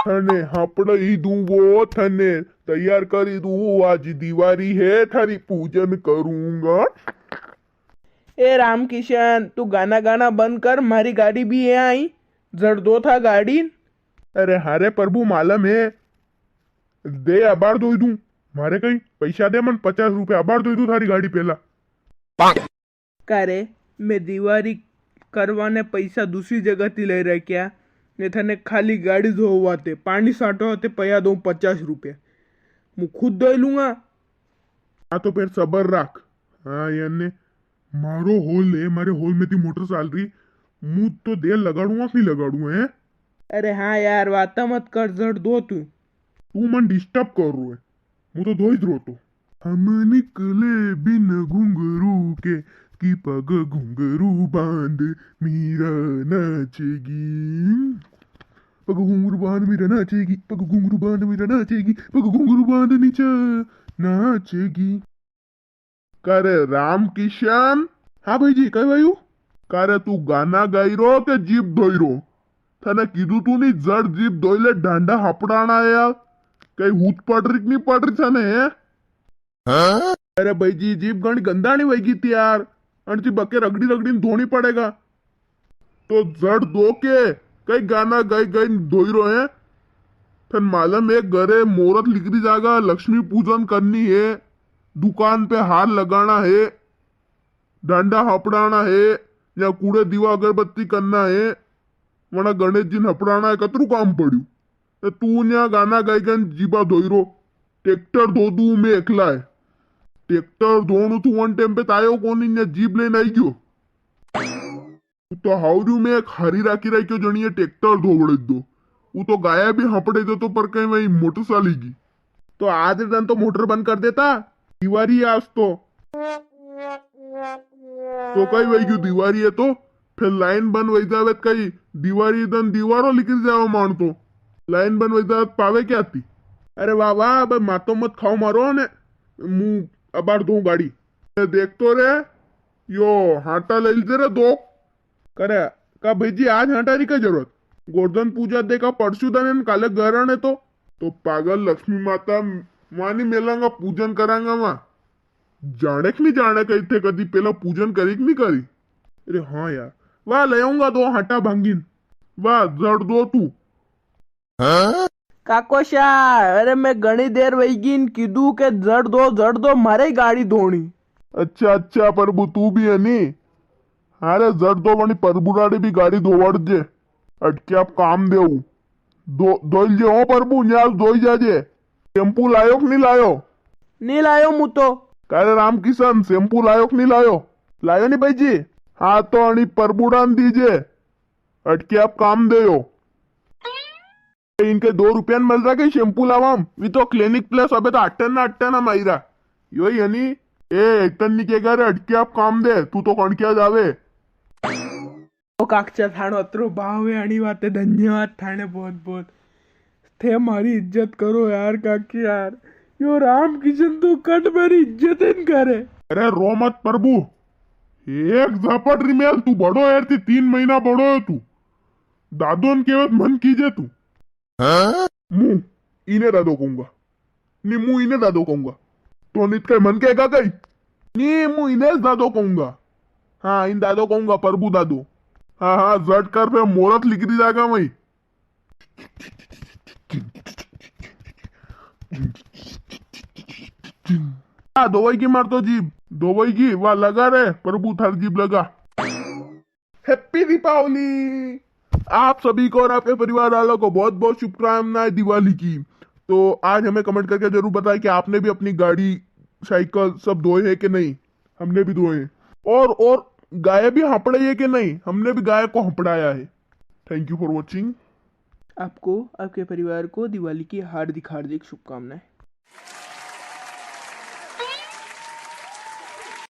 थने हापड़ी दूंगो, थने तैयार करी दूं। आज दिवाली है, थारी पूजन करूंगा। ए राम किशन, तू गाना गाना बंद कर, मारी गाड़ी भी है आई। जड़ दो था गाड़ी। अरे हारे प्रभु मालूम है, दे आबार दो दूं। मारे कई पैसा दे, मन 50 रुपया आबार दो दूं थारी गाड़ी पहला। करे मैं दिवाળી કરવાને પૈસા दूसरी जगह થી લઈ રહ્યા क्या? ને તને ખાલી ગાડી ધોવા તે પાણી સાટવા તે પૈયા દઉં 50 રૂપિયા। હું ખુદ ધોઈ લूंगा। हाँ तो फिर सबर रख। हाँ याने मारो होल है, मारे होल में थी मोटर चाल रही। मुंह तो देर लगाड़ूंगा कि नहीं लगाड़ूंगा है। अरे हाँ यार, वाता मत कर, जड़ दो तू। तू मन डिस्टर्ब कर रहा है, मुँह तो धो ही रो तो। हम निकले बिन घुंघरू के, की पग घुंघरू बांध मीरा नाचेगी। पग घुंघरू बांध मीरा नाचेगी, पग घुंघरू बांध मीरा नाचेगी, पग घुंघरू बांध नीचे नाचेगी। करे राम किशन। हाँ भाई जी, कई भाई करे तू गाना गाई रो के जीप धोई रो? थने कीधु तू नहीं जड़ जीप धोईले ढांडा हापड़ाना है यार। कई हूत पड़ रही नहीं पड़ रही थने है? हाँ? अरे भाई जी, जीप गणी गंदा नहीं वही थी यार। अणची बके रगड़ी रगड़ी धोनी पड़ेगा। तो जड़ दो के कई गाना गाई गाई धोई रो है। फिर मालूम है घरे मुहूर्त लिखरी जागा, लक्ष्मी पूजन करनी है, दुकान पे हार लगाना है, डांडा हपड़ाना है, या कूड़े दीवा अगरबत्ती करना है, वना गणेश जी ने हपड़ाना है। कतरू काम पड़ू तू न्या गाना गाई गन जीबा धोई रो। ट्रेक्टर धो दू मैं एकला है। ट्रेक्टर धोनु तू वन टाइम पे तायो कोनी न्या जीप लेने आई गयो। तो हाउरू में एक हरी राखी राख्यो जणिए ट्रेक्टर धोवड़े दो। वो तो गाया भी हपड़े दो तो पर कहीं वही मोटर चालेगी। तो आज दिन तो मोटर बंद कर देता। दिवाली आज तो कई वही क्यों दिवाली है तो फिर लाइन बंद वही जावे कई दिवाली दन दीवारों लिखी जाओ मान तो लाइन बंद वही जावे पावे क्या थी। अरे वाह वाह भाई, मातो मत खाओ मारो ने मुंह अबार दो गाड़ी। देख तो रे यो हाटा ले लीजिए रे दो। करे का भाई जी, आज हाटा की क्या जरूरत? गोवर्धन पूजा देखा परसों दिन काले घर ने तो पागल लक्ष्मी माता मानी मेलांगा पूजन करांगा वहां। जाने की नहीं जाने कही थे कदी पहला पूजन करी कि नहीं करी? अरे हाँ यार, वाह ले आऊंगा दो हाटा भांगीन। वाह जड़ दो तू। हाँ? काकोशा, अरे मैं घनी देर वही गीन कीधु के जड़ दो मारे गाड़ी धोनी। अच्छा अच्छा प्रभु तू भी है नी। अरे जड़ दो वनी प्रभुराड़ी भी गाड़ी धोवड़ जे। अटके आप काम देऊ धोई जे हो प्रभु, न्यास धोई जाजे। शैम्पू लायो कि नहीं लायो? नहीं लायो मु तो। करे राम किशन, शैम्पू लायो कि नहीं लायो? लायो नहीं भाई जी? हाँ तो अणी प्रभुरान दीजिए। अटके आप काम देयो। इनके 2 रुपया मिल रहा कि शैम्पू लावाम वी तो क्लिनिक प्लस अबे तो 8 ना मायरा यो यानी ए एक तन नी के करे अटके आप काम दे तू तो कौन क्या जावे। ओ काकचा थाणो अतरो भाव है आनी वाते, धन्यवाद थाने बहुत बहुत। थे मारी इज्जत करो यार काकी यार। यो राम किशन तो कट मेरी इज्जत इन करे। अरे रो मत प्रभु, एक झापट रिमेल तू बड़ो यार थी 3 महीना बड़ो है तू। दादोन केवत मन कीजे तू। हाँ? मुंह इने दादो कहूंगा नी, मुंह इने दादो कहूंगा तो नित कई मन कहेगा कई नी, मुंह इने दादो कहूंगा। हाँ इन दादो कहूंगा प्रभु दादो। हाँ हाँ जट कर पे मुहूर्त लिख दी जाएगा वही। हाँ दवाई की मार तो जीप दवाई की वाह लगा रे प्रभु थार जीप लगा। हैप्पी दीपावली आप सभी को और आपके परिवार वालों को बहुत बहुत शुभकामनाएं दिवाली की। तो आज हमें कमेंट करके जरूर बताएं कि आपने भी अपनी गाड़ी साइकिल सब धोए हैं कि नहीं। हमने भी धोए हैं और गाय भी हपड़े है कि नहीं, हमने भी गाय को हपड़ाया है। Thank you for watching. आपको आपके परिवार को दिवाली की हार्दिक हार्दिक शुभकामनाएं।